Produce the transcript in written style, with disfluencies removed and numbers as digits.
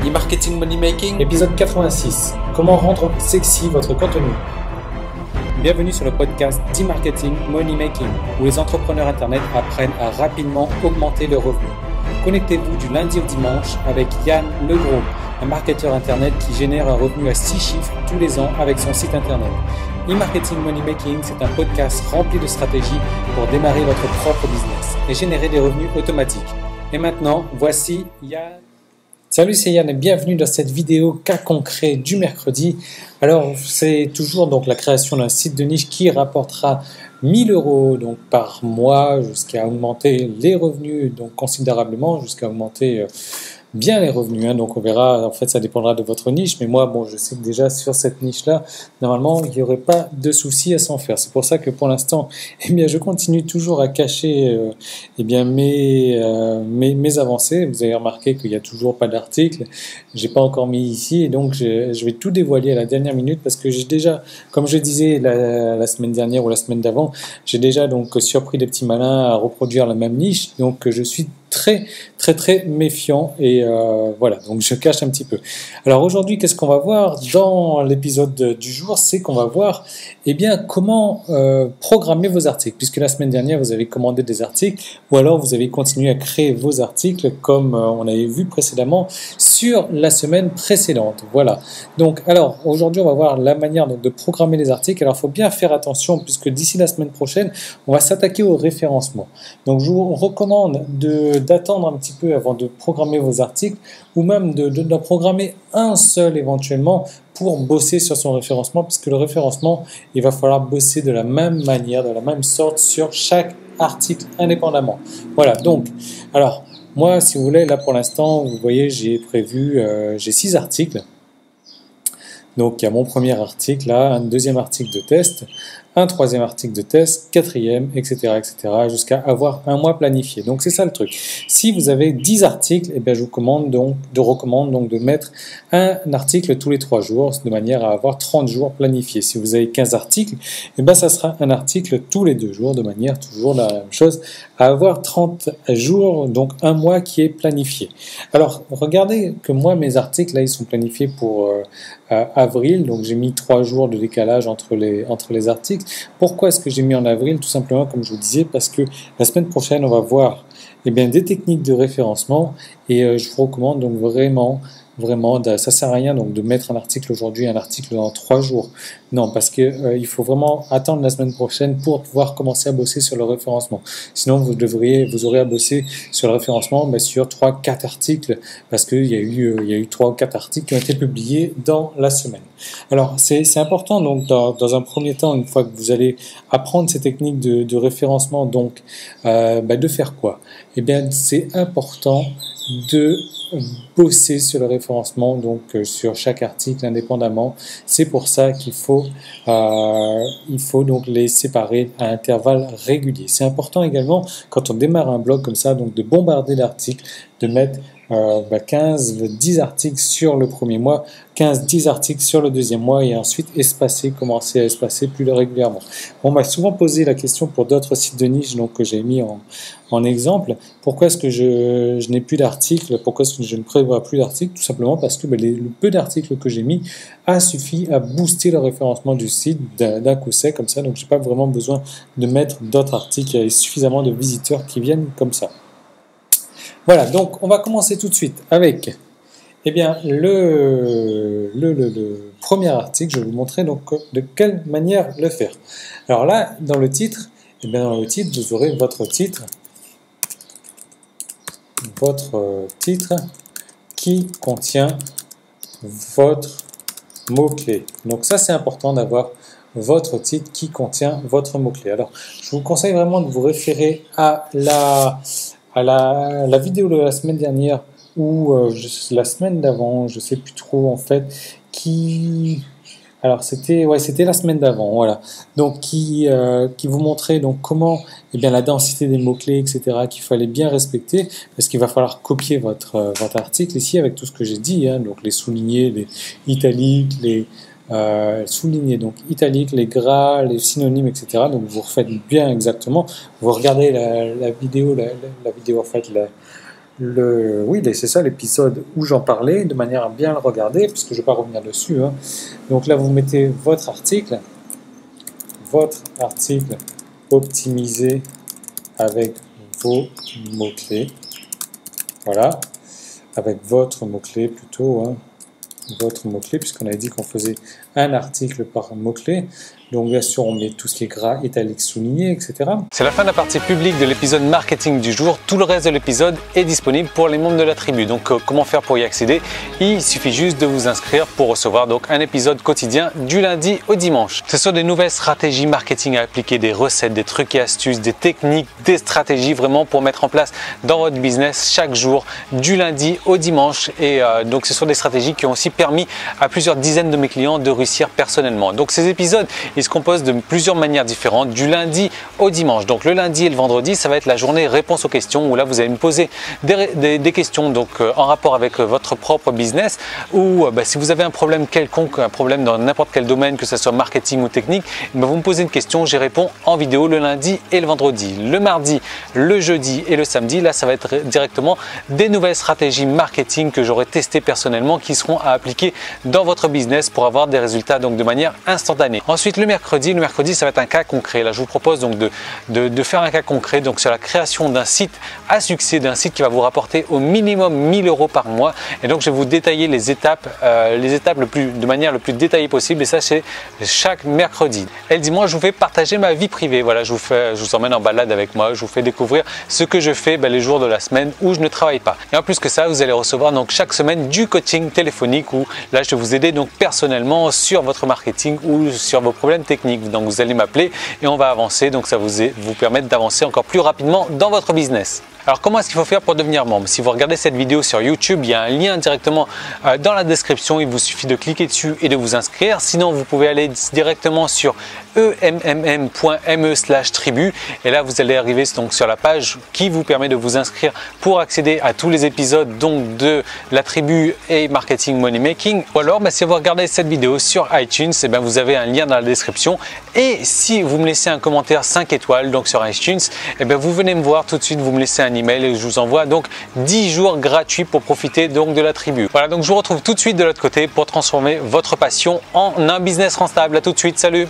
E-marketing money making. Épisode 86. Comment rendre sexy votre contenu. Bienvenue sur le podcast d'e-marketing money making, où les entrepreneurs internet apprennent à rapidement augmenter leurs revenus. Connectez-vous du lundi au dimanche avec Yann Legros, un marketeur internet qui génère un revenu à 6 chiffres tous les ans avec son site internet. E-marketing money making, c'est un podcast rempli de stratégies pour démarrer votre propre business et générer des revenus automatiques. Et maintenant, voici Yann. Salut, c'est Yann et bienvenue dans cette vidéo cas concret du mercredi. Alors, c'est toujours donc la création d'un site de niche qui rapportera 1000 € donc par mois jusqu'à augmenter les revenus donc considérablement, jusqu'à augmenter bien les revenus. Donc on verra, en fait ça dépendra de votre niche, mais moi je sais que déjà sur cette niche-là, normalement il n'y aurait pas de souci à s'en faire. C'est pour ça que pour l'instant, je continue toujours à cacher mes avancées. Vous avez remarqué qu'il n'y a toujours pas d'article, j'ai pas encore mis ici, et donc je vais tout dévoiler à la dernière minute parce que j'ai déjà, comme je disais la semaine dernière ou la semaine d'avant, j'ai déjà donc surpris des petits malins à reproduire la même niche, donc je suis très méfiant et voilà, donc je cache un petit peu. Alors aujourd'hui, qu'est-ce qu'on va voir dans l'épisode du jour? C'est qu'on va voir comment programmer vos articles, puisque la semaine dernière vous avez commandé des articles ou alors vous avez continué à créer vos articles comme on avait vu précédemment sur la semaine précédente. Voilà, donc alors aujourd'hui on va voir la manière donc, de programmer les articles. Alors il faut bien faire attention puisque d'ici la semaine prochaine on va s'attaquer au référencement. Donc je vous recommande d'attendre un petit peu avant de programmer vos articles ou même d'en programmer un seul éventuellement pour bosser sur son référencement, puisque le référencement, il va falloir bosser de la même manière, de la même sorte sur chaque article indépendamment. Voilà, donc, alors, moi, si vous voulez, là pour l'instant, vous voyez, j'ai 6 articles. Donc, il y a mon premier article là, un deuxième article de test, un troisième article de test, quatrième, etc., jusqu'à avoir un mois planifié. Donc, c'est ça le truc. Si vous avez 10 articles, je vous recommande donc de mettre un article tous les 3 jours, de manière à avoir 30 jours planifiés. Si vous avez 15 articles, ça sera un article tous les 2 jours, de manière toujours la même chose, à avoir 30 jours, donc un mois qui est planifié. Alors, regardez que moi, mes articles, là, ils sont planifiés pour avril, donc j'ai mis 3 jours de décalage entre les articles. Pourquoi est-ce que j'ai mis en avril? Tout simplement, comme je vous disais, parce que la semaine prochaine, on va voir des techniques de référencement et je vous recommande donc vraiment, ça sert à rien donc de mettre un article aujourd'hui, un article dans 3 jours. Non, parce que il faut vraiment attendre la semaine prochaine pour pouvoir commencer à bosser sur le référencement. Sinon, vous aurez à bosser sur le référencement sur 3-4 articles, parce qu'il y a eu 3 ou 4 articles qui ont été publiés dans la semaine. Alors, c'est important donc dans un premier temps, une fois que vous allez apprendre ces techniques de référencement, donc de faire quoi? C'est important de bosser sur le référencement donc sur chaque article indépendamment. C'est pour ça qu'il faut donc les séparer à intervalles réguliers. C'est important également quand on démarre un blog comme ça donc de bombarder d'articles, de mettre 15-10 articles sur le premier mois, 15-10 articles sur le deuxième mois et ensuite commencer à espacer plus régulièrement. On m'a souvent posé la question pour d'autres sites de niche donc, que j'ai mis en exemple. Pourquoi est-ce que je n'ai plus d'articles? Pourquoi est-ce que je ne prévois plus d'articles? Tout simplement parce que le peu d'articles que j'ai mis a suffi à booster le référencement du site d'un coup sec comme ça. Donc, je n'ai pas vraiment besoin de mettre d'autres articles. Il y a suffisamment de visiteurs qui viennent comme ça. Voilà, donc on va commencer tout de suite avec le premier article. Je vais vous montrer donc de quelle manière le faire. Alors là, dans le titre, vous aurez votre titre qui contient votre mot-clé. Donc ça, c'est important d'avoir votre titre qui contient votre mot-clé. Alors, je vous conseille vraiment de vous référer à la vidéo de la semaine dernière ou la semaine d'avant, je ne sais plus trop en fait, alors c'était la semaine d'avant, voilà. Donc qui vous montrait donc comment la densité des mots-clés, etc. qu'il fallait bien respecter, parce qu'il va falloir copier votre article ici avec tout ce que j'ai dit, donc les soulignés, les italiques, les souligner donc italique, les gras, les synonymes, etc. Donc vous refaites bien exactement. Vous regardez la vidéo en fait, Oui, c'est ça l'épisode où j'en parlais, de manière à bien le regarder, puisque je ne vais pas revenir dessus. Hein. Donc là, vous mettez votre article optimisé avec vos mots-clés. Voilà, avec votre mot-clé plutôt, hein. Votre mot-clé, puisqu'on avait dit qu'on faisait un article par mot-clé. Donc bien sûr, on met tout ce qui est gras, italique, souligné, etc. C'est la fin de la partie publique de l'épisode marketing du jour. Tout le reste de l'épisode est disponible pour les membres de la tribu. Donc comment faire pour y accéder? Il suffit juste de vous inscrire pour recevoir donc un épisode quotidien du lundi au dimanche. Ce sont des nouvelles stratégies marketing à appliquer, des recettes, des trucs et astuces, des techniques, des stratégies vraiment pour mettre en place dans votre business chaque jour du lundi au dimanche. Et donc ce sont des stratégies qui ont aussi permis à plusieurs dizaines de mes clients de réussir personnellement. Donc ces épisodes, ils se composent de plusieurs manières différentes du lundi au dimanche. Donc le lundi et le vendredi, ça va être la journée réponse aux questions où là vous allez me poser des questions donc en rapport avec votre propre business ou si vous avez un problème quelconque, un problème dans n'importe quel domaine, que ce soit marketing ou technique, vous me posez une question, j'y réponds en vidéo le lundi et le vendredi. Le mardi, le jeudi et le samedi, là ça va être directement des nouvelles stratégies marketing que j'aurai testées personnellement qui seront à appliquer dans votre business pour avoir des résultats donc de manière instantanée. Ensuite le mercredi, ça va être un cas concret. Là je vous propose donc de faire un cas concret donc sur la création d'un site à succès, d'un site qui va vous rapporter au minimum 1 000 € par mois. Et donc je vais vous détailler les étapes de manière le plus détaillée possible, et ça c'est chaque mercredi. Et le dimanche je vous fais partager ma vie privée. Voilà, je vous emmène en balade avec moi, je vous fais découvrir ce que je fais les jours de la semaine où je ne travaille pas. Et en plus que ça, vous allez recevoir donc chaque semaine du coaching téléphonique où là je vais vous aider donc personnellement sur votre marketing ou sur vos problèmes techniques. Donc vous allez m'appeler et on va avancer, donc ça vous permettre d'avancer encore plus rapidement dans votre business. Alors comment est-ce qu'il faut faire pour devenir membre? Si vous regardez cette vidéo sur YouTube, il y a un lien directement dans la description, il vous suffit de cliquer dessus et de vous inscrire. Sinon vous pouvez aller directement sur emmm.me/tribu et là vous allez arriver donc sur la page qui vous permet de vous inscrire pour accéder à tous les épisodes donc de la tribu et marketing money making. Ou alors si vous regardez cette vidéo sur iTunes, vous avez un lien dans la description, et si vous me laissez un commentaire 5 étoiles donc sur iTunes, vous venez me voir tout de suite, vous me laissez un email et je vous envoie donc 10 jours gratuits pour profiter donc de la tribu. Voilà, donc je vous retrouve tout de suite de l'autre côté pour transformer votre passion en un business rentable. À tout de suite, salut!